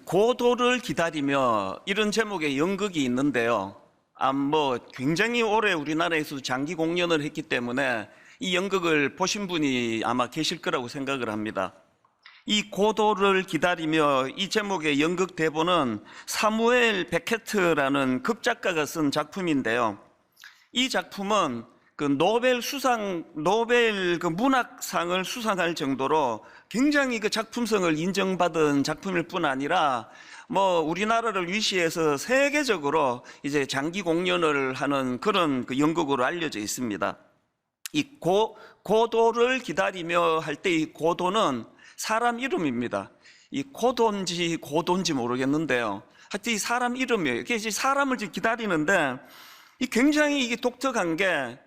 고도를 기다리며 이런 제목의 연극이 있는데요. 굉장히 오래 우리나라에서 장기 공연을 했기 때문에 이 연극을 보신 분이 아마 계실 거라고 생각을 합니다. 이 고도를 기다리며 이 제목의 연극 대본은 사무엘 베케트라는 극작가가 쓴 작품인데요. 이 작품은 노벨 문학상을 수상할 정도로 굉장히 작품성을 인정받은 작품일 뿐 아니라 우리나라를 위시해서 세계적으로 이제 장기 공연을 하는 그런 연극으로 알려져 있습니다. 이 고도를 기다리며 할 때 이 고도는 사람 이름입니다. 이 고도인지 모르겠는데요. 하여튼 이 사람 이름이에요. 이게 사람을 기다리는데 굉장히 이게 독특한 게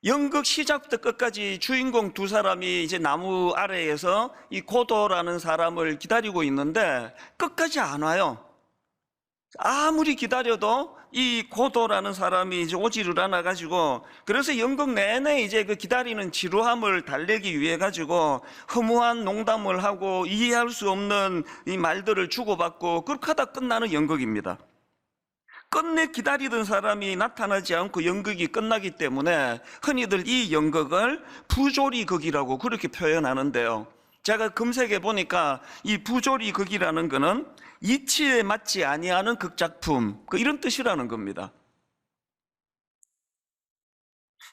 연극 시작부터 끝까지 주인공 두 사람이 이제 나무 아래에서 이 고도라는 사람을 기다리고 있는데 끝까지 안 와요. 아무리 기다려도 이 고도라는 사람이 이제 오지를 않아 가지고, 그래서 연극 내내 이제 기다리는 지루함을 달래기 위해 가지고 허무한 농담을 하고 이해할 수 없는 이 말들을 주고받고 그렇게 하다 끝나는 연극입니다. 끝내 기다리던 사람이 나타나지 않고 연극이 끝나기 때문에 흔히들 이 연극을 부조리극이라고 그렇게 표현하는데요. 제가 검색해 보니까 이 부조리극이라는 거는 이치에 맞지 아니하는 극작품, 이런 뜻이라는 겁니다.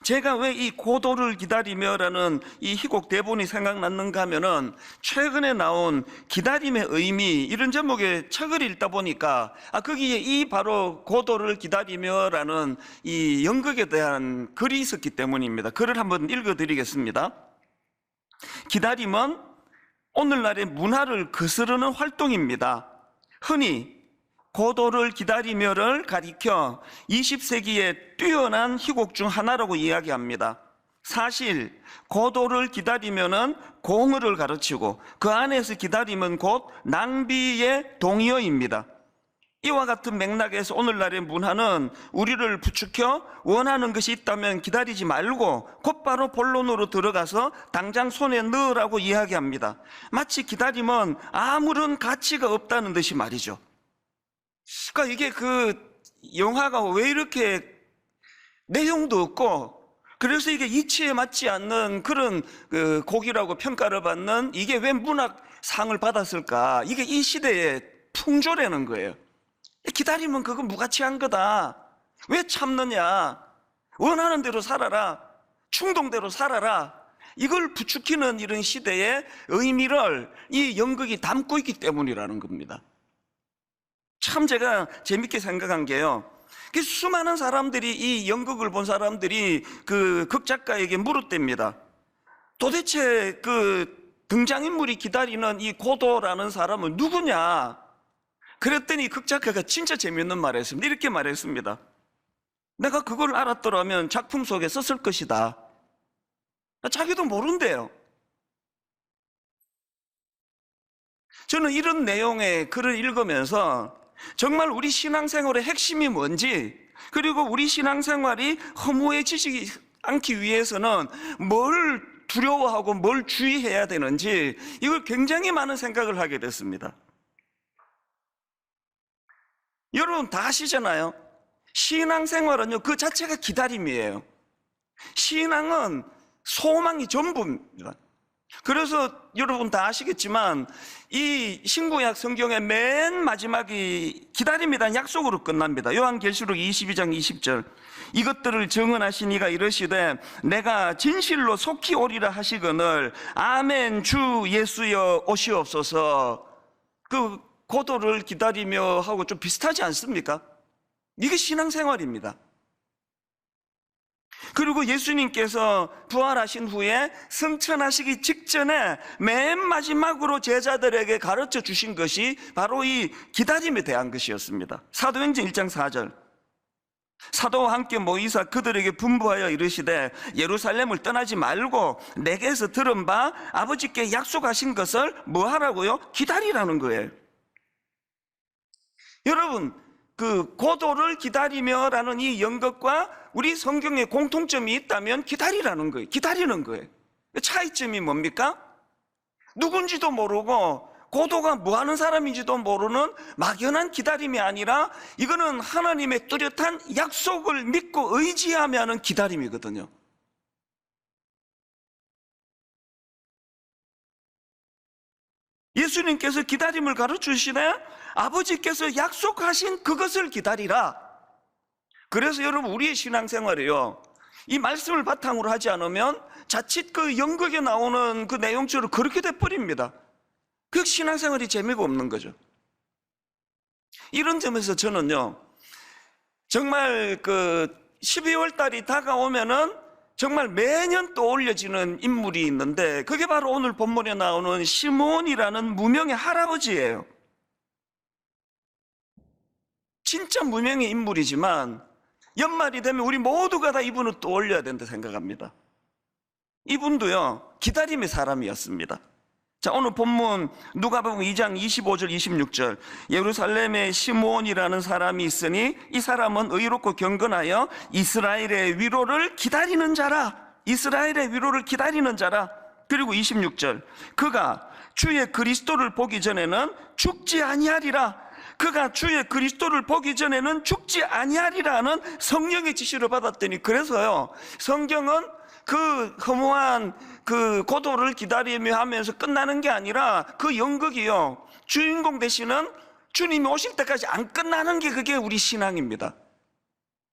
제가 왜 이 고도를 기다리며라는 이 희곡 대본이 생각났는가 하면은 최근에 나온 기다림의 의미, 이런 제목의 책을 읽다 보니까 거기에 이 바로 고도를 기다리며라는 이 연극에 대한 글이 있었기 때문입니다. 글을 한번 읽어드리겠습니다. 기다림은 오늘날의 문화를 거스르는 활동입니다. 흔히 고도를 기다리며를 가리켜 20세기의 뛰어난 희곡 중 하나라고 이야기합니다. 사실 고도를 기다리며는 공허를 가르치고 그 안에서 기다림은 곧 낭비의 동의어입니다. 이와 같은 맥락에서 오늘날의 문화는 우리를 부추겨 원하는 것이 있다면 기다리지 말고 곧바로 본론으로 들어가서 당장 손에 넣으라고 이야기합니다. 마치 기다림은 아무런 가치가 없다는 듯이 말이죠. 그러니까 이게 영화가 왜 이렇게 내용도 없고, 그래서 이게 이치에 맞지 않는 그런 곡이라고 평가를 받는, 이게 왜 문학상을 받았을까? 이게 이 시대의 풍조라는 거예요. 기다리면 그거 무가치한 거다. 왜 참느냐? 원하는 대로 살아라. 충동대로 살아라. 이걸 부추기는 이런 시대의 의미를 이 연극이 담고 있기 때문이라는 겁니다. 참 제가 재밌게 생각한 게요, 수많은 사람들이, 이 연극을 본 사람들이 극작가에게 물었답니다. 도대체 등장인물이 기다리는 이 고도라는 사람은 누구냐? 그랬더니 극작가가 진짜 재밌는 말을 했습니다. 이렇게 말했습니다. 내가 그걸 알았더라면 작품 속에 썼을 것이다. 자기도 모른대요. 저는 이런 내용의 글을 읽으면서 정말 우리 신앙생활의 핵심이 뭔지, 그리고 우리 신앙생활이 허무해지지 않기 위해서는 뭘 두려워하고 뭘 주의해야 되는지, 이걸 굉장히 많은 생각을 하게 됐습니다. 여러분 다 아시잖아요. 신앙생활은요, 그 자체가 기다림이에요. 신앙은 소망이 전부입니다. 그래서 여러분 다 아시겠지만 이 신구약 성경의 맨 마지막이 기다림이라는 약속으로 끝납니다. 요한계시록 22장 20절. 이것들을 증언하신 이가 이르시되 내가 진실로 속히 오리라 하시거늘 아멘 주 예수여 오시옵소서. 고도를 기다리며 하고 좀 비슷하지 않습니까? 이게 신앙생활입니다. 그리고 예수님께서 부활하신 후에 승천하시기 직전에 맨 마지막으로 제자들에게 가르쳐 주신 것이 바로 이 기다림에 대한 것이었습니다. 사도행전 1장 4절. 사도와 함께 모이사 그들에게 분부하여 이르시되 예루살렘을 떠나지 말고 내게서 들은 바 아버지께 약속하신 것을 뭐 하라고요? 기다리라는 거예요. 여러분, 고도를 기다리며라는 이 연극과 우리 성경에 공통점이 있다면 기다리라는 거예요. 기다리는 거예요. 차이점이 뭡니까? 누군지도 모르고 고도가 뭐 하는 사람인지도 모르는 막연한 기다림이 아니라 이거는 하나님의 뚜렷한 약속을 믿고 의지하며 하는 기다림이거든요. 예수님께서 기다림을 가르치시네. 아버지께서 약속하신 그것을 기다리라. 그래서 여러분, 우리의 신앙생활이요, 이 말씀을 바탕으로 하지 않으면 자칫 그 연극에 나오는 그 내용처럼 그렇게 돼버립니다. 그 신앙생활이 재미가 없는 거죠. 이런 점에서 저는요, 정말 그 12월 달이 다가오면은 정말 매년 떠올려지는 인물이 있는데, 그게 바로 오늘 본문에 나오는 시므온이라는 무명의 할아버지예요. 진짜 무명의 인물이지만 연말이 되면 우리 모두가 다 이분을 떠올려야 된다 생각합니다. 이분도요, 기다림의 사람이었습니다. 자, 오늘 본문 누가복음 2장 25절 26절, 예루살렘에 시므온이라는 사람이 있으니 이 사람은 의롭고 경건하여 이스라엘의 위로를 기다리는 자라. 이스라엘의 위로를 기다리는 자라. 그리고 26절, 그가 주의 그리스도를 보기 전에는 죽지 아니하리라. 그가 주의 그리스도를 보기 전에는 죽지 아니하리라는 성령의 지시를 받았더니, 그래서요, 성경은 그 허무한 그 고도를 기다리며 하면서 끝나는 게 아니라 그 연극이요, 주인공 되시는 주님이 오실 때까지 안 끝나는 게 그게 우리 신앙입니다.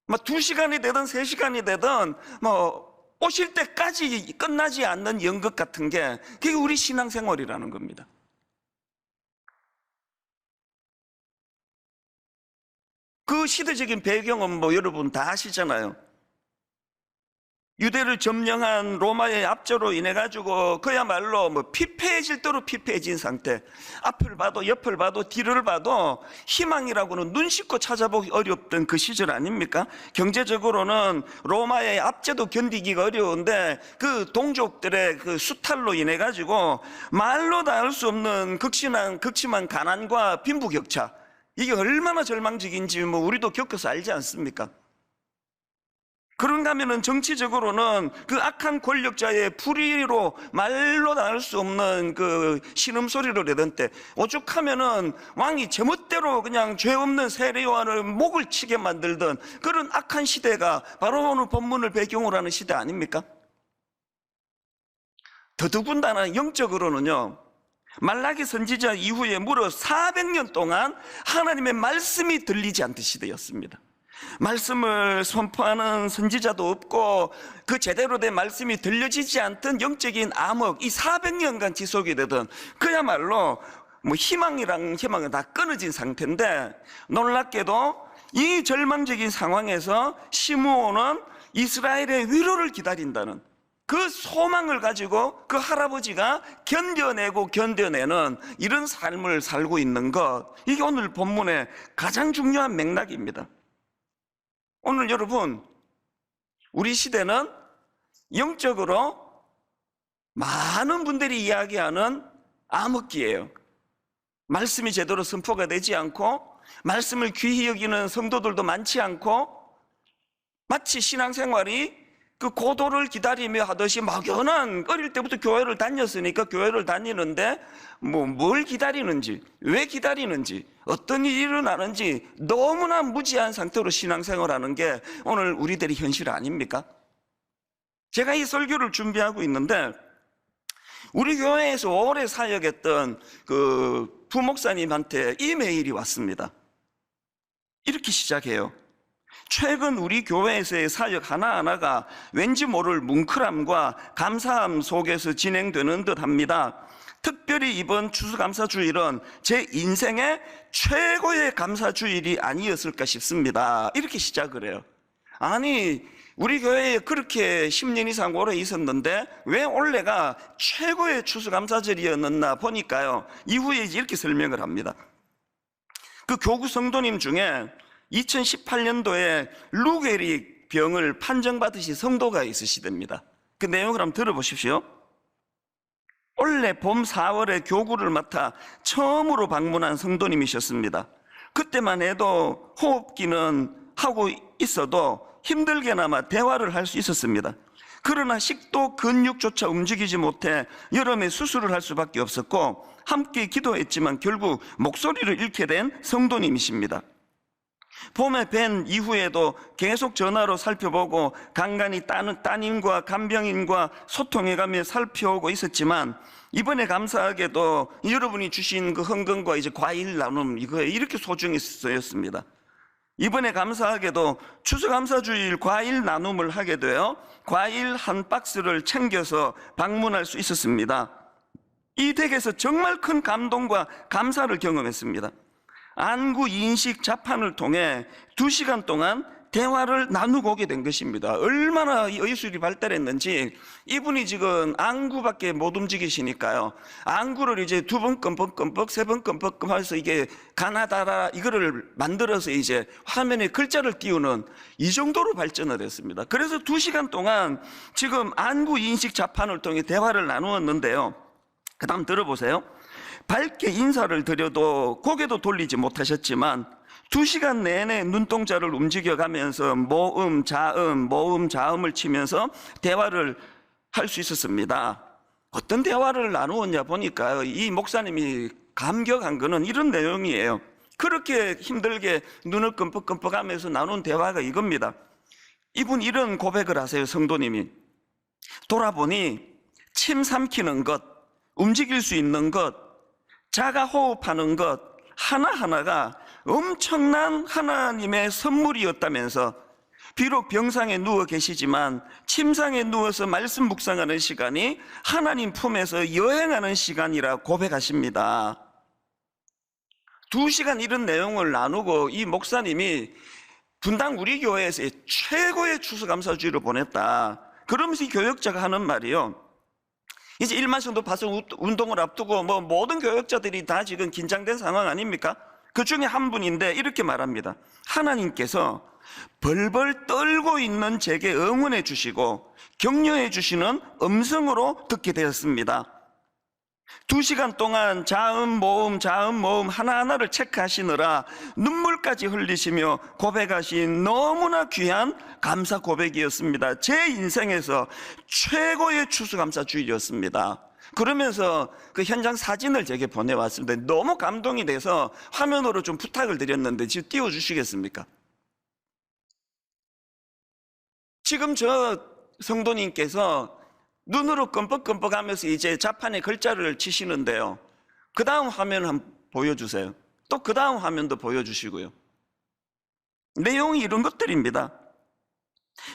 뭐 2시간이 되든 3시간이 되든 뭐 오실 때까지 끝나지 않는 연극 같은 게 그게 우리 신앙생활이라는 겁니다. 그 시대적인 배경은 뭐 여러분 다 아시잖아요. 유대를 점령한 로마의 압제로 인해 가지고 그야말로 뭐 피폐해질 대로 피폐해진 상태. 앞을 봐도 옆을 봐도 뒤를 봐도 희망이라고는 눈 씻고 찾아보기 어렵던 그 시절 아닙니까? 경제적으로는 로마의 압제도 견디기가 어려운데 그 동족들의 그 수탈로 인해 가지고 말로 다 할 수 없는 극심한 가난과 빈부격차, 이게 얼마나 절망적인지 뭐 우리도 겪어서 알지 않습니까? 그런가 하면은 정치적으로는 그 악한 권력자의 불의로 말로 다 할 수 없는 그 신음소리를 내던 때, 오죽하면은 왕이 제멋대로 그냥 죄 없는 세례요한을 목을 치게 만들던 그런 악한 시대가 바로 오늘 본문을 배경으로 하는 시대 아닙니까? 더더군다나 영적으로는요, 말라기 선지자 이후에 무려 400년 동안 하나님의 말씀이 들리지 않던 시대였습니다. 말씀을 선포하는 선지자도 없고 그 제대로 된 말씀이 들려지지 않던 영적인 암흑, 이 400년간 지속이 되던, 그야말로 뭐 희망은 다 끊어진 상태인데, 놀랍게도 이 절망적인 상황에서 시므온은 이스라엘의 위로를 기다린다는 그 소망을 가지고 그 할아버지가 견뎌내는 이런 삶을 살고 있는 것, 이게 오늘 본문의 가장 중요한 맥락입니다. 오늘 여러분, 우리 시대는 영적으로 많은 분들이 이야기하는 암흑기예요. 말씀이 제대로 선포가 되지 않고 말씀을 귀히 여기는 성도들도 많지 않고, 마치 신앙생활이 그 고도를 기다리며 하듯이 막연한, 어릴 때부터 교회를 다녔으니까 교회를 다니는데 뭘 기다리는지, 왜 기다리는지, 어떤 일이 일어나는지 너무나 무지한 상태로 신앙생활하는 게 오늘 우리들의 현실 아닙니까? 제가 이 설교를 준비하고 있는데 우리 교회에서 오래 사역했던 그 부목사님한테 이메일이 왔습니다. 이렇게 시작해요. 최근 우리 교회에서의 사역 하나하나가 왠지 모를 뭉클함과 감사함 속에서 진행되는 듯 합니다. 특별히 이번 추수감사주일은 제 인생의 최고의 감사주일이 아니었을까 싶습니다. 이렇게 시작을 해요. 아니, 우리 교회에 그렇게 10년 이상 오래 있었는데 왜 올해가 최고의 추수감사절이었나 보니까요, 이후에 이렇게 설명을 합니다. 그 교구 성도님 중에 2018년도에 루게리 병을 판정받으신 성도가 있으시답니다. 그 내용을 한번 들어보십시오. 올해 봄 4월에 교구를 맡아 처음으로 방문한 성도님이셨습니다. 그때만 해도 호흡기는 하고 있어도 힘들게나마 대화를 할 수 있었습니다. 그러나 식도 근육조차 움직이지 못해 여름에 수술을 할 수밖에 없었고 함께 기도했지만 결국 목소리를 잃게 된 성도님이십니다. 봄에 뵌 이후에도 계속 전화로 살펴보고 간간히 따님과 간병인과 소통해가며 살펴오고 있었지만, 이번에 감사하게도 여러분이 주신 그 헌금과 이제 과일 나눔, 이거 이렇게 소중히 쓰였습니다. 이번에 감사하게도 추수감사주일 과일 나눔을 하게 되어 과일 한 박스를 챙겨서 방문할 수 있었습니다. 이 댁에서 정말 큰 감동과 감사를 경험했습니다. 안구 인식 자판을 통해 2시간 동안 대화를 나누고 오게 된 것입니다. 얼마나 이 의술이 발달했는지, 이분이 지금 안구밖에 못 움직이시니까요, 안구를 이제 2번 끔뻑끔뻑 3번 끔뻑끔 해서 이게 가나다라 이거를 만들어서 이제 화면에 글자를 띄우는 이 정도로 발전을 했습니다. 그래서 2시간 동안 지금 안구 인식 자판을 통해 대화를 나누었는데요, 그 다음 들어보세요. 밝게 인사를 드려도 고개도 돌리지 못하셨지만 2시간 내내 눈동자를 움직여가면서 모음, 자음을 치면서 대화를 할 수 있었습니다. 어떤 대화를 나누었냐 보니까 이 목사님이 감격한 거는 이런 내용이에요. 그렇게 힘들게 눈을 끔뻑끔뻑 하면서 나눈 대화가 이겁니다. 이분 이런 고백을 하세요. 성도님이 돌아보니 침 삼키는 것, 움직일 수 있는 것, 자가 호흡하는 것 하나하나가 엄청난 하나님의 선물이었다면서, 비록 병상에 누워 계시지만 침상에 누워서 말씀 묵상하는 시간이 하나님 품에서 여행하는 시간이라 고백하십니다. 2시간 이런 내용을 나누고 이 목사님이 분당 우리 교회에서 최고의 추수감사주의를 보냈다. 그러면서 이 교역자가 하는 말이요, 이제 1만 성도 파송 운동을 앞두고 모든 교역자들이 다 지금 긴장된 상황 아닙니까? 그 중에 한 분인데 이렇게 말합니다. 하나님께서 벌벌 떨고 있는 제게 응원해 주시고 격려해 주시는 음성으로 듣게 되었습니다. 2시간 동안 자음, 모음 하나하나를 체크하시느라 눈물까지 흘리시며 고백하신 너무나 귀한 감사 고백이었습니다. 제 인생에서 최고의 추수감사주일이었습니다. 그러면서 그 현장 사진을 제게 보내왔습니다. 너무 감동이 돼서 화면으로 좀 부탁을 드렸는데 지금 띄워주시겠습니까? 지금 저 성도님께서 눈으로 끔뻑끔뻑 하면서 이제 자판에 글자를 치시는데요, 그 다음 화면 한번 보여주세요. 또 그 다음 화면도 보여주시고요. 내용이 이런 것들입니다.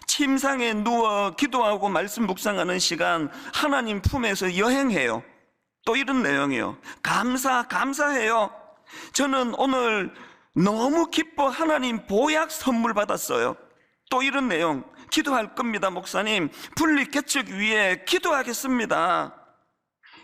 침상에 누워 기도하고 말씀 묵상하는 시간 하나님 품에서 여행해요. 또 이런 내용이에요. 감사해요. 저는 오늘 너무 기뻐 하나님 보약 선물 받았어요. 또 이런 내용. 기도할 겁니다. 목사님 분리 개척 위에 기도하겠습니다.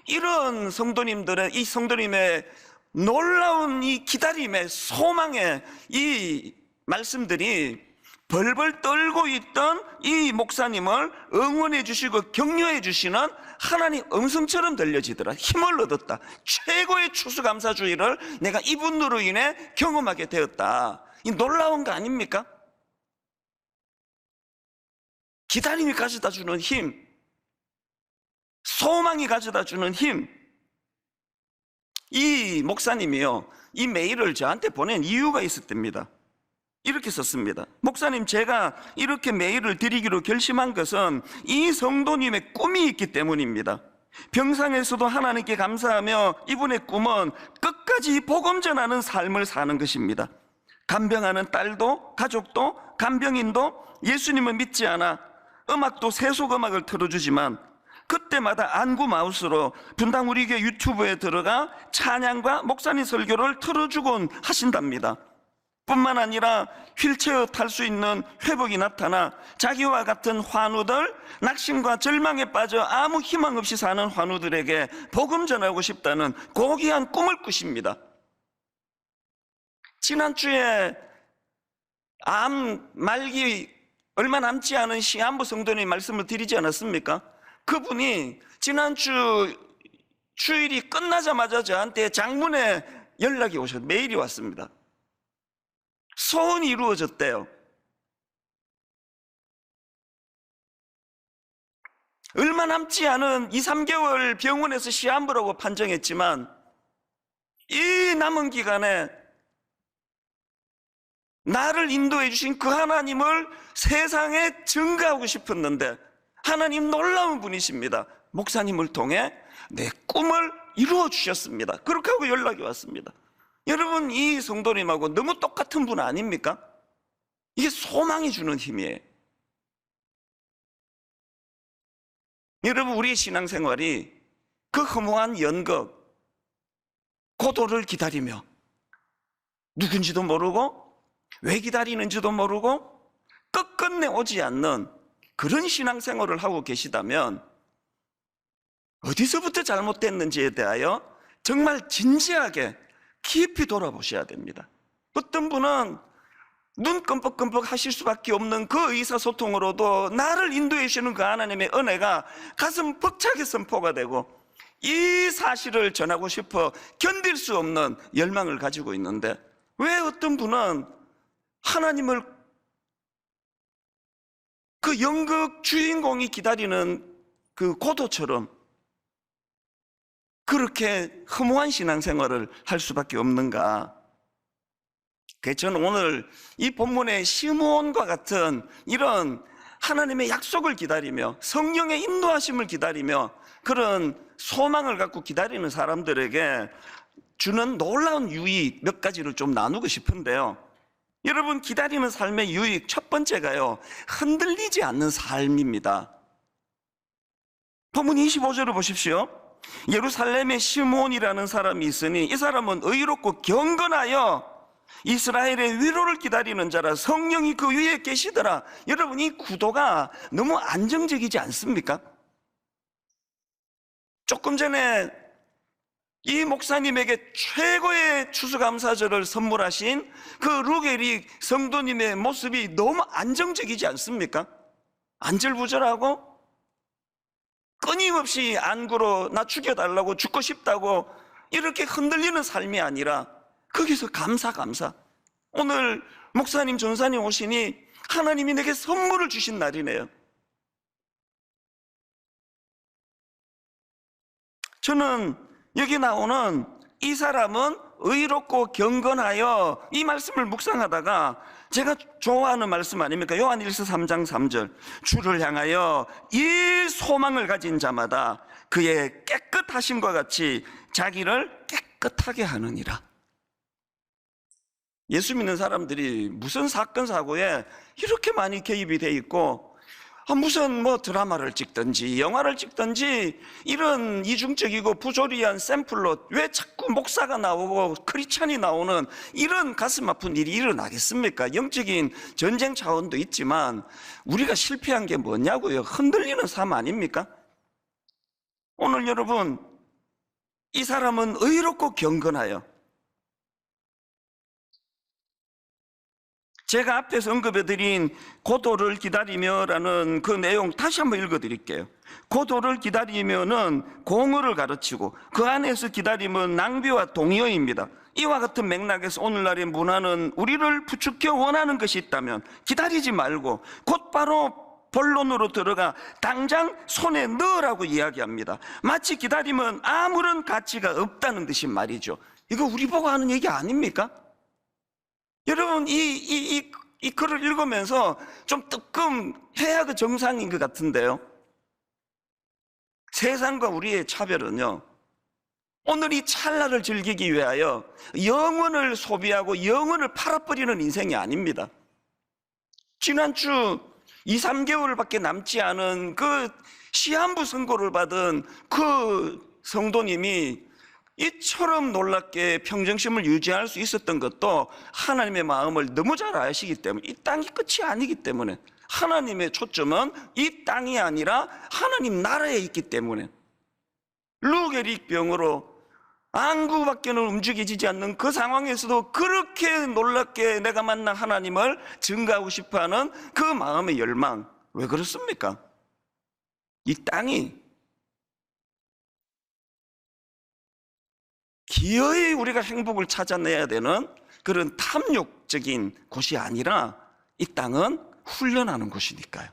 이런 성도님들의, 이 성도님의 놀라운 이 기다림의 소망의 이 말씀들이 벌벌 떨고 있던 이 목사님을 응원해 주시고 격려해 주시는 하나님 음성처럼 들려지더라. 힘을 얻었다. 최고의 추수감사주의를 내가 이분으로 인해 경험하게 되었다. 이 놀라운 거 아닙니까? 기다림이 가져다 주는 힘, 소망이 가져다 주는 힘. 이 목사님이요, 이 메일을 저한테 보낸 이유가 있었답니다. 이렇게 썼습니다. 목사님, 제가 이렇게 메일을 드리기로 결심한 것은 이 성도님의 꿈이 있기 때문입니다. 병상에서도 하나님께 감사하며 이분의 꿈은 끝까지 복음 전하는 삶을 사는 것입니다. 간병하는 딸도 가족도 간병인도 예수님을 믿지 않아 음악도 세속음악을 틀어주지만 그때마다 안구 마우스로 분당 우리교회 유튜브에 들어가 찬양과 목사님 설교를 틀어주곤 하신답니다. 뿐만 아니라 휠체어 탈 수 있는 회복이 나타나 자기와 같은 환우들, 낙심과 절망에 빠져 아무 희망 없이 사는 환우들에게 복음 전하고 싶다는 고귀한 꿈을 꾸십니다. 지난주에 암 말기 얼마 남지 않은 시한부 성도님 말씀을 드리지 않았습니까? 그분이 지난주 주일이 끝나자마자 저한테 장문에 연락이 오셨어요. 메일이 왔습니다. 소원이 이루어졌대요. 얼마 남지 않은 2, 3개월 병원에서 시한부라고 판정했지만 이 남은 기간에 나를 인도해 주신 그 하나님을 세상에 증거하고 싶었는데, 하나님 놀라운 분이십니다. 목사님을 통해 내 꿈을 이루어 주셨습니다. 그렇게 하고 연락이 왔습니다. 여러분, 이 성도님하고 너무 똑같은 분 아닙니까? 이게 소망이 주는 힘이에요. 여러분, 우리의 신앙생활이 그 허무한 연극, 고도를 기다리며 누군지도 모르고 왜 기다리는지도 모르고 끝끝내 오지 않는 그런 신앙생활을 하고 계시다면 어디서부터 잘못됐는지에 대하여 정말 진지하게 깊이 돌아보셔야 됩니다. 어떤 분은 눈 끔뻑끔뻑 하실 수밖에 없는 그 의사소통으로도 나를 인도해 주시는 그 하나님의 은혜가 가슴 벅차게 선포가 되고, 이 사실을 전하고 싶어 견딜 수 없는 열망을 가지고 있는데, 왜 어떤 분은 하나님을 그 연극 주인공이 기다리는 그 고도처럼 그렇게 허무한 신앙생활을 할 수밖에 없는가? 그래서 저는 오늘 이 본문의 시므온과 같은 이런 하나님의 약속을 기다리며 성령의 인도하심을 기다리며 그런 소망을 갖고 기다리는 사람들에게 주는 놀라운 유익 몇 가지를 좀 나누고 싶은데요. 여러분, 기다리는 삶의 유익 첫 번째가요, 흔들리지 않는 삶입니다. 본문 25절을 보십시오. 예루살렘에 시므온이라는 사람이 있으니 이 사람은 의롭고 경건하여 이스라엘의 위로를 기다리는 자라, 성령이 그 위에 계시더라. 여러분, 이 구도가 너무 안정적이지 않습니까? 조금 전에 이 목사님에게 최고의 추수감사절을 선물하신 그 루게리 성도님의 모습이 너무 안정적이지 않습니까? 안절부절하고 끊임없이 안구로 나 죽여달라고, 죽고 싶다고 이렇게 흔들리는 삶이 아니라 거기서 감사. 오늘 목사님, 전사님 오시니 하나님이 내게 선물을 주신 날이네요. 저는 여기 나오는 이 사람은 의롭고 경건하여, 이 말씀을 묵상하다가 제가 좋아하는 말씀 아닙니까? 요한일서 3장 3절, 주를 향하여 이 소망을 가진 자마다 그의 깨끗하심과 같이 자기를 깨끗하게 하느니라. 예수 믿는 사람들이 무슨 사건 사고에 이렇게 많이 개입이 돼 있고, 무슨 드라마를 찍든지 영화를 찍든지 이런 이중적이고 부조리한 샘플로 왜 자꾸 목사가 나오고 크리스찬이 나오는 이런 가슴 아픈 일이 일어나겠습니까? 영적인 전쟁 차원도 있지만 우리가 실패한 게 뭐냐고요? 흔들리는 삶 아닙니까? 오늘 여러분, 이 사람은 의롭고 경건하여, 제가 앞에서 언급해드린 고도를 기다리며라는 그 내용 다시 한번 읽어드릴게요. 고도를 기다리며는 공의를 가르치고 그 안에서 기다림은 낭비와 동의어입니다. 이와 같은 맥락에서 오늘날의 문화는 우리를 부추겨 원하는 것이 있다면 기다리지 말고 곧바로 본론으로 들어가 당장 손에 넣으라고 이야기합니다. 마치 기다림은 아무런 가치가 없다는 듯이 말이죠. 이거 우리 보고 하는 얘기 아닙니까? 여러분, 이 글을 읽으면서 좀 뜨끔해야 그 정상인 것 같은데요. 세상과 우리의 차별은요, 오늘 이 찰나를 즐기기 위하여 영혼을 소비하고 영혼을 팔아버리는 인생이 아닙니다. 지난주 2, 3개월밖에 남지 않은 그 시한부 선고를 받은 그 성도님이 이처럼 놀랍게 평정심을 유지할 수 있었던 것도 하나님의 마음을 너무 잘 아시기 때문에, 이 땅이 끝이 아니기 때문에, 하나님의 초점은 이 땅이 아니라 하나님 나라에 있기 때문에, 루게릭 병으로 안구밖에는 움직이지 않는 그 상황에서도 그렇게 놀랍게 내가 만난 하나님을 증거하고 싶어하는 그 마음의 열망, 왜 그렇습니까? 이 땅이 기어이 우리가 행복을 찾아내야 되는 그런 탐욕적인 곳이 아니라 이 땅은 훈련하는 곳이니까요.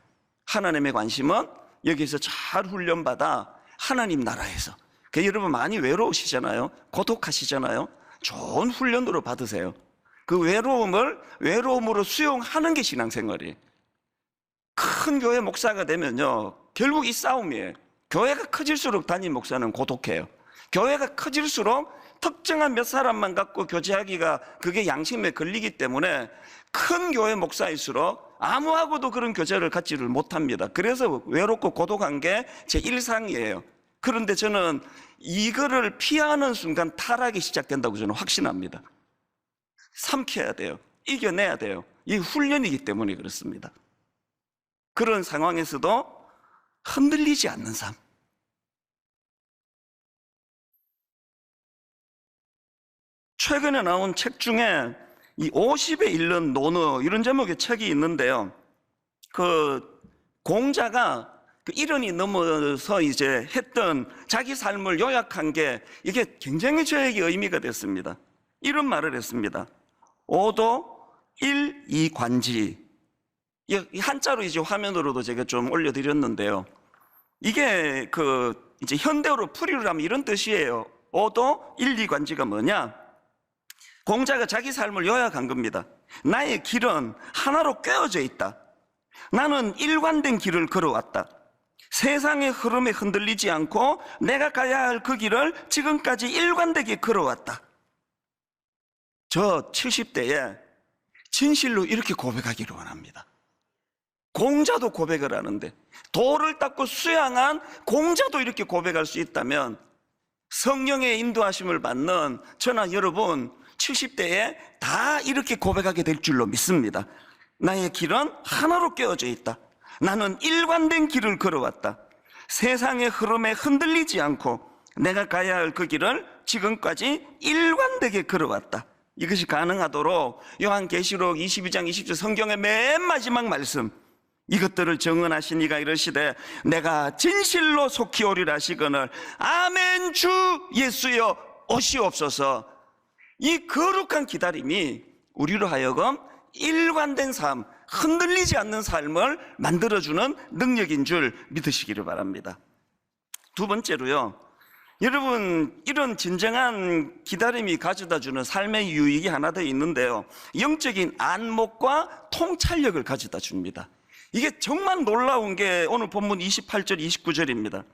하나님의 관심은 여기서 잘 훈련받아 하나님 나라에서. 여러분 많이 외로우시잖아요. 고독하시잖아요. 좋은 훈련으로 받으세요. 그 외로움으로 수용하는 게 신앙생활이에요. 큰 교회 목사가 되면요, 결국 이 싸움이에요. 교회가 커질수록 담임 목사는 고독해요. 교회가 커질수록 특정한 몇 사람만 갖고 교제하기가 그게 양심에 걸리기 때문에 큰 교회 목사일수록 아무하고도 그런 교제를 갖지를 못합니다. 그래서 외롭고 고독한 게 제 일상이에요. 그런데 저는 이거를 피하는 순간 타락이 시작된다고 저는 확신합니다. 삼켜야 돼요. 이겨내야 돼요. 이 훈련이기 때문에 그렇습니다. 그런 상황에서도 흔들리지 않는 삶. 최근에 나온 책 중에 이 50에 이른 노너 이런 제목의 책이 있는데요. 그 공자가 그 70이 넘어서 이제 했던 자기 삶을 요약한 게 이게 굉장히 저에게 의미가 됐습니다. 이런 말을 했습니다. 오도 일이관지. 이 한자로 이제 화면으로도 제가 좀 올려드렸는데요. 이게 그 이제 현대어로 풀이를 하면 이런 뜻이에요. 오도 일이관지가 뭐냐? 공자가 자기 삶을 요약한 겁니다. 나의 길은 하나로 꿰어져 있다. 나는 일관된 길을 걸어왔다. 세상의 흐름에 흔들리지 않고 내가 가야 할 그 길을 지금까지 일관되게 걸어왔다. 저 70대에 진실로 이렇게 고백하기를 원합니다. 공자도 고백을 하는데, 돌을 닦고 수양한 공자도 이렇게 고백할 수 있다면 성령의 인도하심을 받는 저나 여러분 70대에 다 이렇게 고백하게 될 줄로 믿습니다. 나의 길은 하나로 꿰어져 있다. 나는 일관된 길을 걸어왔다. 세상의 흐름에 흔들리지 않고 내가 가야 할 그 길을 지금까지 일관되게 걸어왔다. 이것이 가능하도록 요한계시록 22장 20절 성경의 맨 마지막 말씀, 이것들을 정언하신 이가 이르시되 내가 진실로 속히 오리라 하시거늘 아멘 주 예수여 오시옵소서. 이 거룩한 기다림이 우리로 하여금 일관된 삶, 흔들리지 않는 삶을 만들어주는 능력인 줄 믿으시기를 바랍니다. 두 번째로요, 여러분, 이런 진정한 기다림이 가져다주는 삶의 유익이 하나 더 있는데요, 영적인 안목과 통찰력을 가져다 줍니다. 이게 정말 놀라운 게 오늘 본문 28절 29절입니다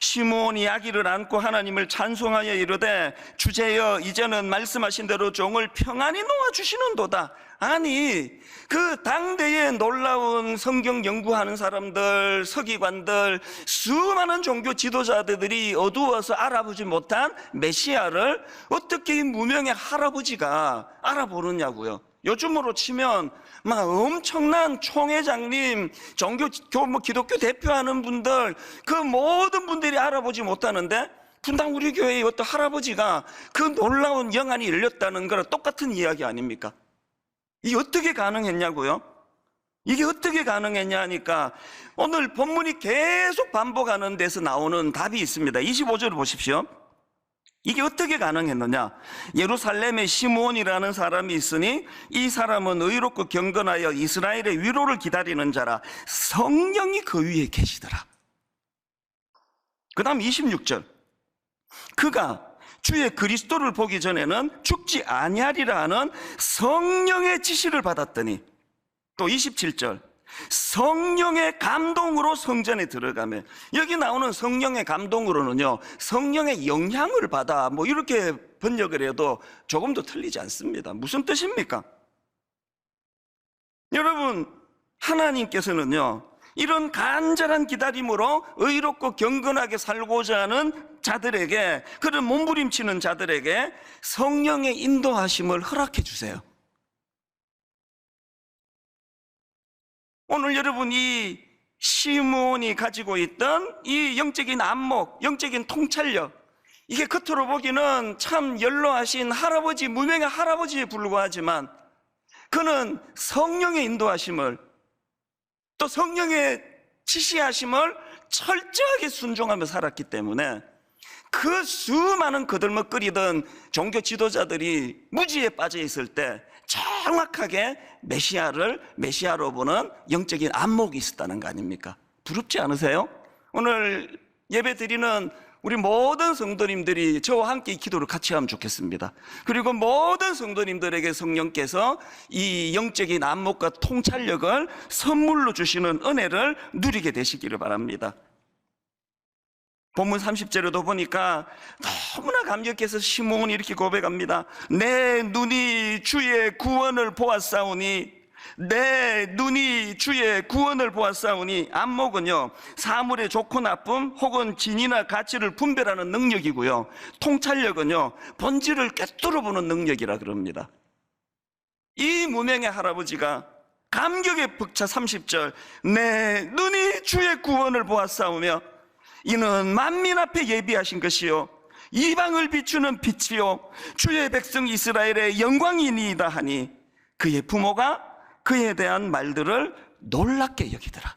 시므온이 아기를 안고 하나님을 찬송하여 이르되 주제여 이제는 말씀하신 대로 종을 평안히 놓아주시는도다. 아니, 그 당대에 놀라운 성경 연구하는 사람들, 서기관들, 수많은 종교 지도자들이 어두워서 알아보지 못한 메시아를 어떻게 이 무명의 할아버지가 알아보느냐고요. 요즘으로 치면 막 엄청난 총회장님, 기독교 대표하는 분들, 그 모든 분들이 알아보지 못하는데 분당 우리 교회의 어떤 할아버지가 그 놀라운 영안이 열렸다는 거랑 똑같은 이야기 아닙니까? 이게 어떻게 가능했냐고요? 이게 어떻게 가능했냐 하니까 오늘 본문이 계속 반복하는 데서 나오는 답이 있습니다. 25절을 보십시오. 이게 어떻게 가능했느냐? 예루살렘에 시므온이라는 사람이 있으니 이 사람은 의롭고 경건하여 이스라엘의 위로를 기다리는 자라. 성령이 그 위에 계시더라. 그 다음 26절, 그가 주의 그리스도를 보기 전에는 죽지 아니하리라 하는 성령의 지시를 받았더니, 또 27절, 성령의 감동으로 성전에 들어가며, 여기 나오는 성령의 감동으로는요, 성령의 영향을 받아, 뭐 이렇게 번역을 해도 조금도 틀리지 않습니다. 무슨 뜻입니까? 여러분, 하나님께서는요, 이런 간절한 기다림으로 의롭고 경건하게 살고자 하는 자들에게, 그런 몸부림치는 자들에게 성령의 인도하심을 허락해 주세요. 오늘 여러분, 이 시므온이 가지고 있던 이 영적인 안목, 영적인 통찰력, 이게 겉으로 보기는 참 연로하신 할아버지, 무명의 할아버지에 불과하지만 그는 성령의 인도하심을, 또 성령의 지시하심을 철저하게 순종하며 살았기 때문에 그 수많은 거들먹거리던 종교 지도자들이 무지에 빠져 있을 때 정확하게 메시아로 보는 영적인 안목이 있었다는 거 아닙니까? 부럽지 않으세요? 오늘 예배 드리는 우리 모든 성도님들이 저와 함께 이 기도를 같이 하면 좋겠습니다. 그리고 모든 성도님들에게 성령께서 이 영적인 안목과 통찰력을 선물로 주시는 은혜를 누리게 되시기를 바랍니다. 본문 30절에도 보니까 너무나 감격해서 시몬이 이렇게 고백합니다. 내 눈이 주의 구원을 보았사오니, 내 눈이 주의 구원을 보았사오니. 안목은요, 사물의 좋고 나쁨 혹은 진이나 가치를 분별하는 능력이고요, 통찰력은요, 본질을 꿰뚫어 보는 능력이라 그럽니다. 이 무명의 할아버지가 감격에 벅차 30절, 내 눈이 주의 구원을 보았사오며 이는 만민 앞에 예비하신 것이요 이방을 비추는 빛이요 주의 백성 이스라엘의 영광이니이다 하니, 그의 부모가 그에 대한 말들을 놀랍게 여기더라.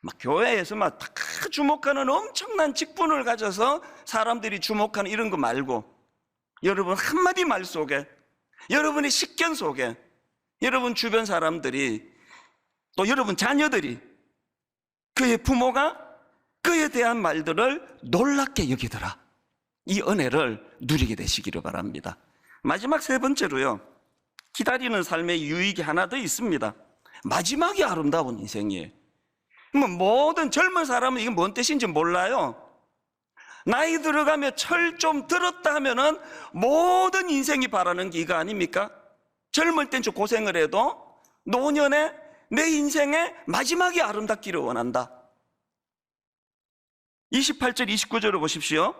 막 교회에서 막 다 주목하는 엄청난 직분을 가져서 사람들이 주목하는 이런 거 말고, 여러분 한마디 말 속에, 여러분의 식견 속에, 여러분 주변 사람들이, 또 여러분 자녀들이, 그의 부모가 그에 대한 말들을 놀랍게 여기더라. 이 은혜를 누리게 되시기를 바랍니다. 마지막 세 번째로요, 기다리는 삶의 유익이 하나 더 있습니다. 마지막이 아름다운 인생이에요. 모든 젊은 사람은 이게 뭔 뜻인지 몰라요. 나이 들어가며 철 좀 들었다 하면은 모든 인생이 바라는 게 이거 아닙니까? 젊을 땐 좀 고생을 해도 노년에 내 인생의 마지막이 아름답기를 원한다. 28절 29절을 보십시오.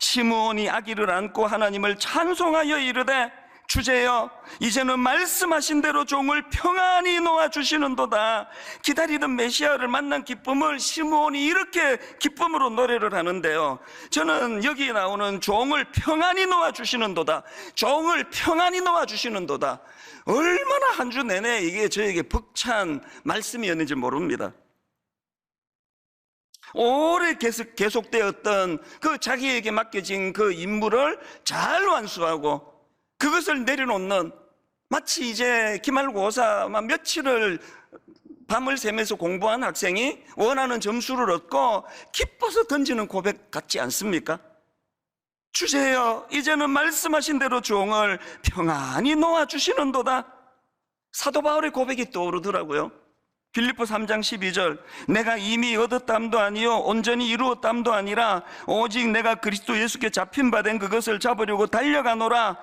시므온이 아기를 안고 하나님을 찬송하여 이르되, 주제여 이제는 말씀하신 대로 종을 평안히 놓아주시는도다. 기다리던 메시아를 만난 기쁨을 시므온이 이렇게 기쁨으로 노래를 하는데요, 저는 여기 나오는 종을 평안히 놓아주시는도다, 종을 평안히 놓아주시는도다, 얼마나 한 주 내내 이게 저에게 벅찬 말씀이었는지 모릅니다. 오래 계속되었던 그 자기에게 맡겨진 그 임무를 잘 완수하고 그것을 내려놓는, 마치 이제 기말고사 며칠을 밤을 새면서 공부한 학생이 원하는 점수를 얻고 기뻐서 던지는 고백 같지 않습니까? 주제여 이제는 말씀하신 대로 종을 평안히 놓아주시는도다. 사도 바울의 고백이 떠오르더라고요. 빌립보 3장 12절, 내가 이미 얻었담도 아니요 온전히 이루었담도 아니라 오직 내가 그리스도 예수께 잡힌 바 된 그것을 잡으려고 달려가노라.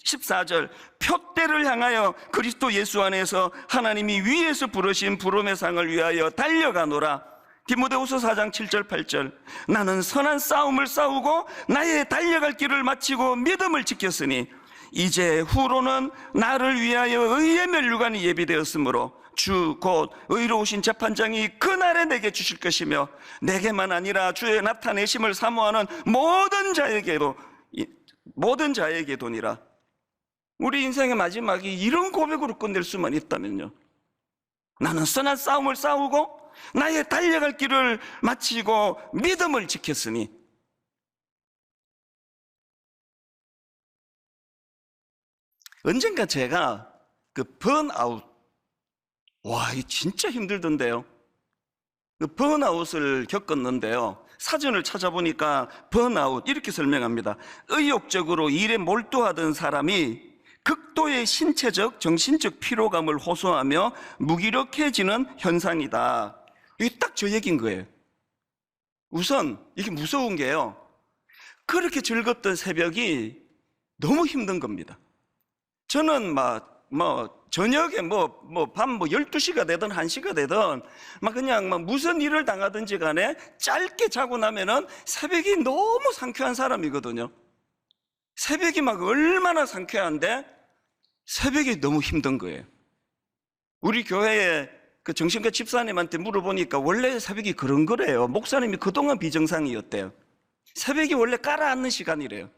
14절, 표대를 향하여 그리스도 예수 안에서 하나님이 위에서 부르신 부름의 상을 위하여 달려가노라. 디모데후서 4장 7절 8절, 나는 선한 싸움을 싸우고 나의 달려갈 길을 마치고 믿음을 지켰으니 이제 후로는 나를 위하여 의의 면류관이 예비되었으므로 주 곧 의로우신 재판장이 그날에 내게 주실 것이며 내게만 아니라 주의 나타내심을 사모하는 모든 자에게도니라. 우리 인생의 마지막이 이런 고백으로 끝낼 수만 있다면요, 나는 선한 싸움을 싸우고 나의 달려갈 길을 마치고 믿음을 지켰으니. 언젠가 제가 그 번아웃, 와, 이 진짜 힘들던데요. 그 번아웃을 겪었는데요, 사전을 찾아보니까 번아웃 이렇게 설명합니다. 의욕적으로 일에 몰두하던 사람이 극도의 신체적, 정신적 피로감을 호소하며 무기력해지는 현상이다. 이게 딱 저 얘기인 거예요. 우선 이게 무서운 게요, 그렇게 즐겁던 새벽이 너무 힘든 겁니다. 저는 저녁에 밤 12시가 되든 1시가 되든 그냥 무슨 일을 당하든지 간에 짧게 자고 나면은 새벽이 너무 상쾌한 사람이거든요. 새벽이 얼마나 상쾌한데 새벽이 너무 힘든 거예요. 우리 교회에 그 정신과 집사님한테 물어보니까 원래 새벽이 그런 거래요. 목사님이 그동안 비정상이었대요. 새벽이 원래 깔아앉는 시간이래요.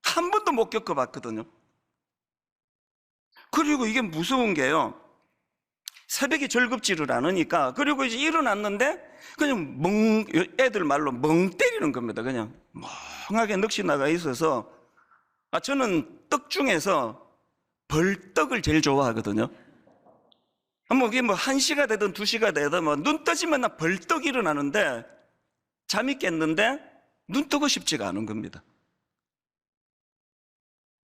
한 번도 못 겪어봤거든요. 그리고 이게 무서운 게요, 새벽이 즐겁지를 않으니까, 그리고 이제 일어났는데 그냥 애들 말로 멍 때리는 겁니다. 그냥 멍하게 넋이 나가 있어서. 저는 떡 중에서 벌떡을 제일 좋아하거든요. 이게 1시가 되든 2시가 되든 눈 떠지면 나 벌떡 일어나는데, 잠이 깼는데 눈 뜨고 싶지가 않은 겁니다.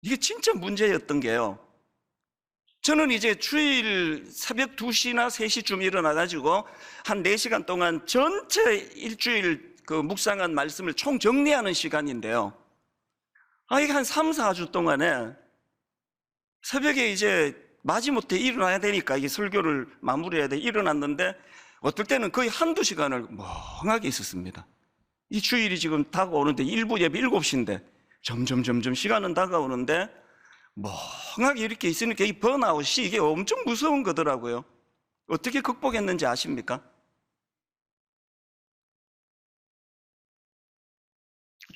이게 진짜 문제였던 게요. 저는 이제 주일 새벽 2시나 3시쯤 일어나가지고 한 4시간 동안 전체 일주일 그 묵상한 말씀을 총 정리하는 시간인데요. 이게 한 3, 4주 동안에 새벽에 이제 마지못해 일어나야 되니까 이게 설교를 마무리해야 돼 일어났는데 어떨 때는 거의 한두 시간을 멍하게 있었습니다. 이 주일이 지금 다가오는데 일부 예배 7시인데 점점 시간은 다가오는데 멍하게 이렇게 있으니까 이 번아웃이 이게 엄청 무서운 거더라고요. 어떻게 극복했는지 아십니까?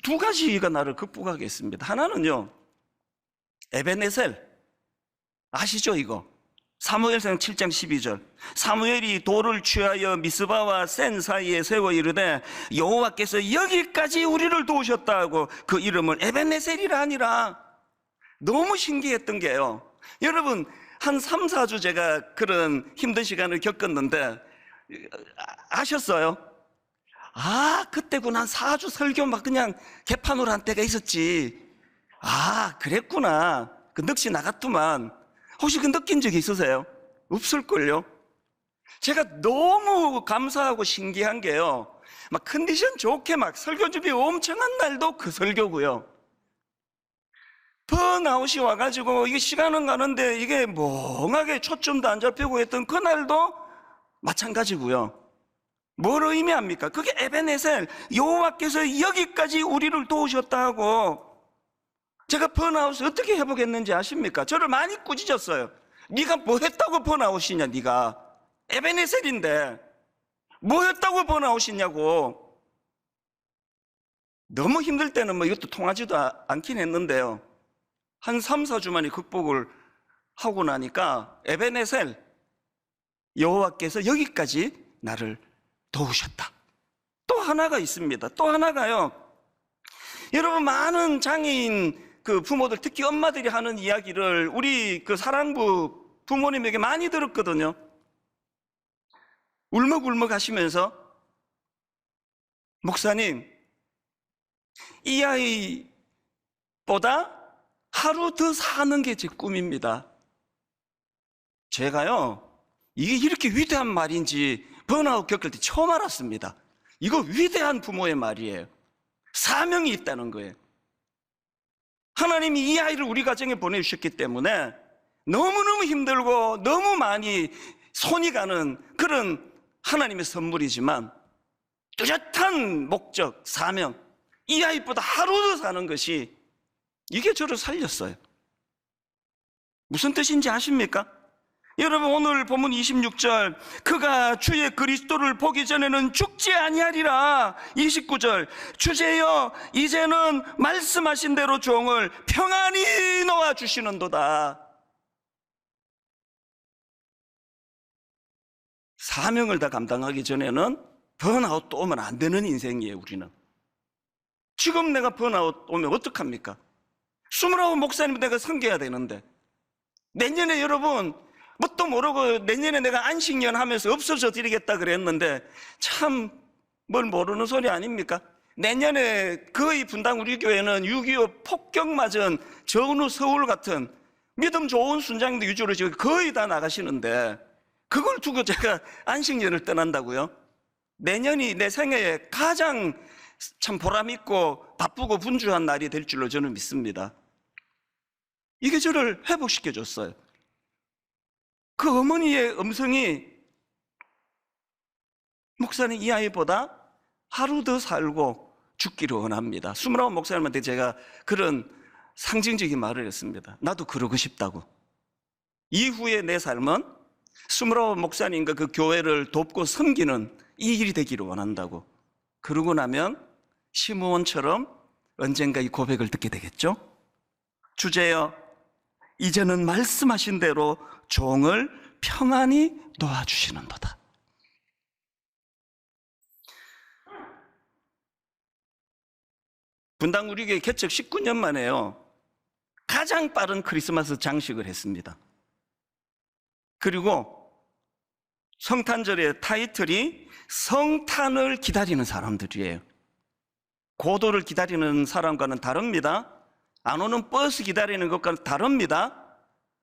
두 가지가 나를 극복하게 했습니다. 하나는요, 에베네셀 아시죠 이거? 사무엘상 7장 12절 사무엘이 돌을 취하여 미스바와 센 사이에 세워 이르되 여호와께서 여기까지 우리를 도우셨다 하고 그 이름을 에베네셀이라 하니라. 너무 신기했던 게요, 여러분 한 3, 4주 제가 그런 힘든 시간을 겪었는데 아셨어요? 그때구나. 4주 설교 막 그냥 개판으로 한 때가 있었지. 그랬구나. 그 넋이 나갔더만. 혹시 그 느낀 적이 있으세요? 없을걸요? 제가 너무 감사하고 신기한 게요, 막 컨디션 좋게 막 설교 준비 엄청 한 날도 그 설교고요. 번아웃이 와가지고 이게 시간은 가는데 이게 멍하게 초점도 안 잡히고 했던 그날도 마찬가지고요. 뭘 의미합니까? 그게 에베네셀, 여호와께서 여기까지 우리를 도우셨다 하고. 제가 번아웃을 어떻게 회복했는지 아십니까? 저를 많이 꾸짖었어요. 네가 뭐 했다고 번아웃이냐, 네가 에베네셀인데 뭐 했다고 번아웃이냐고. 너무 힘들 때는 뭐 이것도 통하지도 않긴 했는데요, 한 3, 4주 만에 극복을 하고 나니까 에베네셀, 여호와께서 여기까지 나를 도우셨다. 또 하나가 있습니다. 또 하나가요, 여러분 많은 장애인 그 부모들, 특히 엄마들이 하는 이야기를 우리 그 사랑부 부모님에게 많이 들었거든요. 울먹울먹 하시면서 목사님, 이 아이보다 하루 더 사는 게 제 꿈입니다. 제가요, 이게 이렇게 위대한 말인지 번아웃 겪을 때 처음 알았습니다. 이거 위대한 부모의 말이에요. 사명이 있다는 거예요. 하나님이 이 아이를 우리 가정에 보내주셨기 때문에 너무너무 힘들고 너무 많이 손이 가는 그런 하나님의 선물이지만 뚜렷한 목적, 사명, 이 아이보다 하루 더 사는 것이 이게 저를 살렸어요. 무슨 뜻인지 아십니까? 여러분 오늘 본문 26절 그가 주의 그리스도를 보기 전에는 죽지 아니하리라. 29절 주제여 이제는 말씀하신 대로 종을 평안히 놓아주시는도다. 사명을 다 감당하기 전에는 번아웃 또 오면 안 되는 인생이에요. 우리는 지금 내가 번아웃 오면 어떡합니까? 29 목사님 내가 섬겨야 되는데 내년에 여러분 뭣도 모르고 내년에 내가 안식년 하면서 없어져 드리겠다 그랬는데 참 뭘 모르는 소리 아닙니까? 내년에 거의 분당 우리 교회는 6.25 폭격 맞은 전후 서울 같은 믿음 좋은 순장들 위주로 지금 거의 다 나가시는데 그걸 두고 제가 안식년을 떠난다고요? 내년이 내 생애에 가장 참 보람있고 바쁘고 분주한 날이 될 줄로 저는 믿습니다. 이게 저를 회복시켜줬어요. 그 어머니의 음성이 목사님 이 아이보다 하루 더 살고 죽기를 원합니다. 29 목사님한테 제가 그런 상징적인 말을 했습니다. 나도 그러고 싶다고. 이후에 내 삶은 29 목사님과 그 교회를 돕고 섬기는 이 일이 되기를 원한다고. 그러고 나면 시므온처럼 언젠가 이 고백을 듣게 되겠죠? 주제여 이제는 말씀하신 대로 종을 평안히 놓아주시는도다. 분당 우리 교회 개척 19년 만에요 가장 빠른 크리스마스 장식을 했습니다. 그리고 성탄절의 타이틀이 성탄을 기다리는 사람들이에요. 고도를 기다리는 사람과는 다릅니다. 안 오는 버스 기다리는 것과는 다릅니다.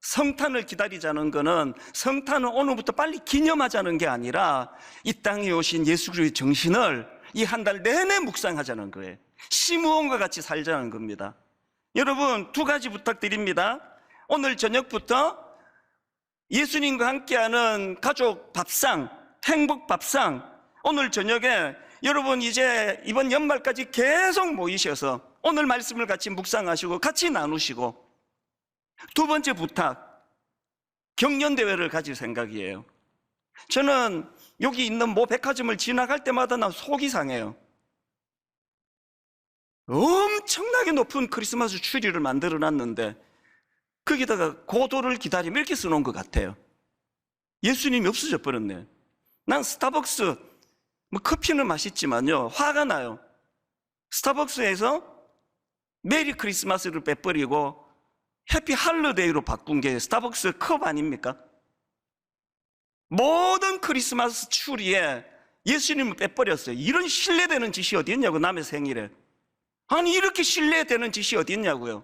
성탄을 기다리자는 것은 성탄을 오늘부터 빨리 기념하자는 게 아니라 이 땅에 오신 예수 그리스도의 정신을 이 한 달 내내 묵상하자는 거예요. 심으온과 같이 살자는 겁니다. 여러분, 두 가지 부탁드립니다. 오늘 저녁부터 예수님과 함께하는 가족 밥상, 행복 밥상, 오늘 저녁에 여러분 이제 이번 연말까지 계속 모이셔서 오늘 말씀을 같이 묵상하시고 같이 나누시고, 두 번째 부탁, 경연대회를 가질 생각이에요. 저는 여기 있는 모 백화점을 지나갈 때마다 나 속이 상해요. 엄청나게 높은 크리스마스 추리를 만들어 놨는데 거기다가 고도를 기다리며 이렇게 써놓은 것 같아요. 예수님이 없어져 버렸네. 난 스타벅스 커피는 맛있지만요, 화가 나요. 스타벅스에서 메리 크리스마스를 빼버리고 해피 할러데이로 바꾼 게 스타벅스 컵 아닙니까? 모든 크리스마스 추리에 예수님을 빼버렸어요. 이런 신뢰되는 짓이 어디 있냐고, 남의 생일에. 아니, 이렇게 신뢰되는 짓이 어디 있냐고요.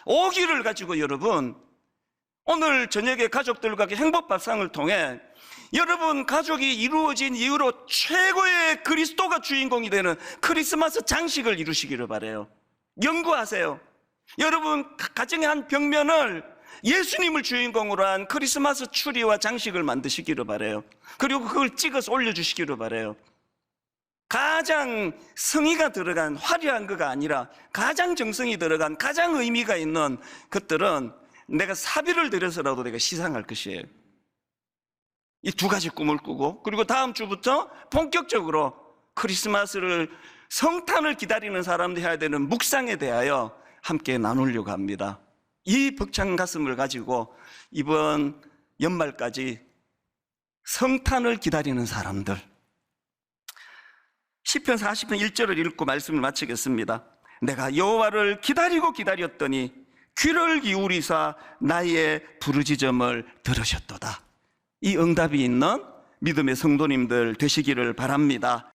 오기를 가지고 여러분, 오늘 저녁에 가족들과 행복밥상을 통해 여러분 가족이 이루어진 이후로 최고의 그리스도가 주인공이 되는 크리스마스 장식을 이루시기를 바라요. 연구하세요. 여러분 가정의 한 벽면을 예수님을 주인공으로 한 크리스마스 추리와 장식을 만드시기를 바라요. 그리고 그걸 찍어서 올려주시기를 바라요. 가장 성의가 들어간 화려한 거가 아니라 가장 정성이 들어간 가장 의미가 있는 것들은 내가 사비를 들여서라도 내가 시상할 것이에요. 이 두 가지 꿈을 꾸고, 그리고 다음 주부터 본격적으로 크리스마스를, 성탄을 기다리는 사람들이 해야 되는 묵상에 대하여 함께 나누려고 합니다. 이 벅찬 가슴을 가지고 이번 연말까지 성탄을 기다리는 사람들, 시편 40편 1절을 읽고 말씀을 마치겠습니다. 내가 여호와를 기다리고 기다렸더니 귀를 기울이사 나의 부르짖음을 들으셨도다. 이 응답이 있는 믿음의 성도님들 되시기를 바랍니다.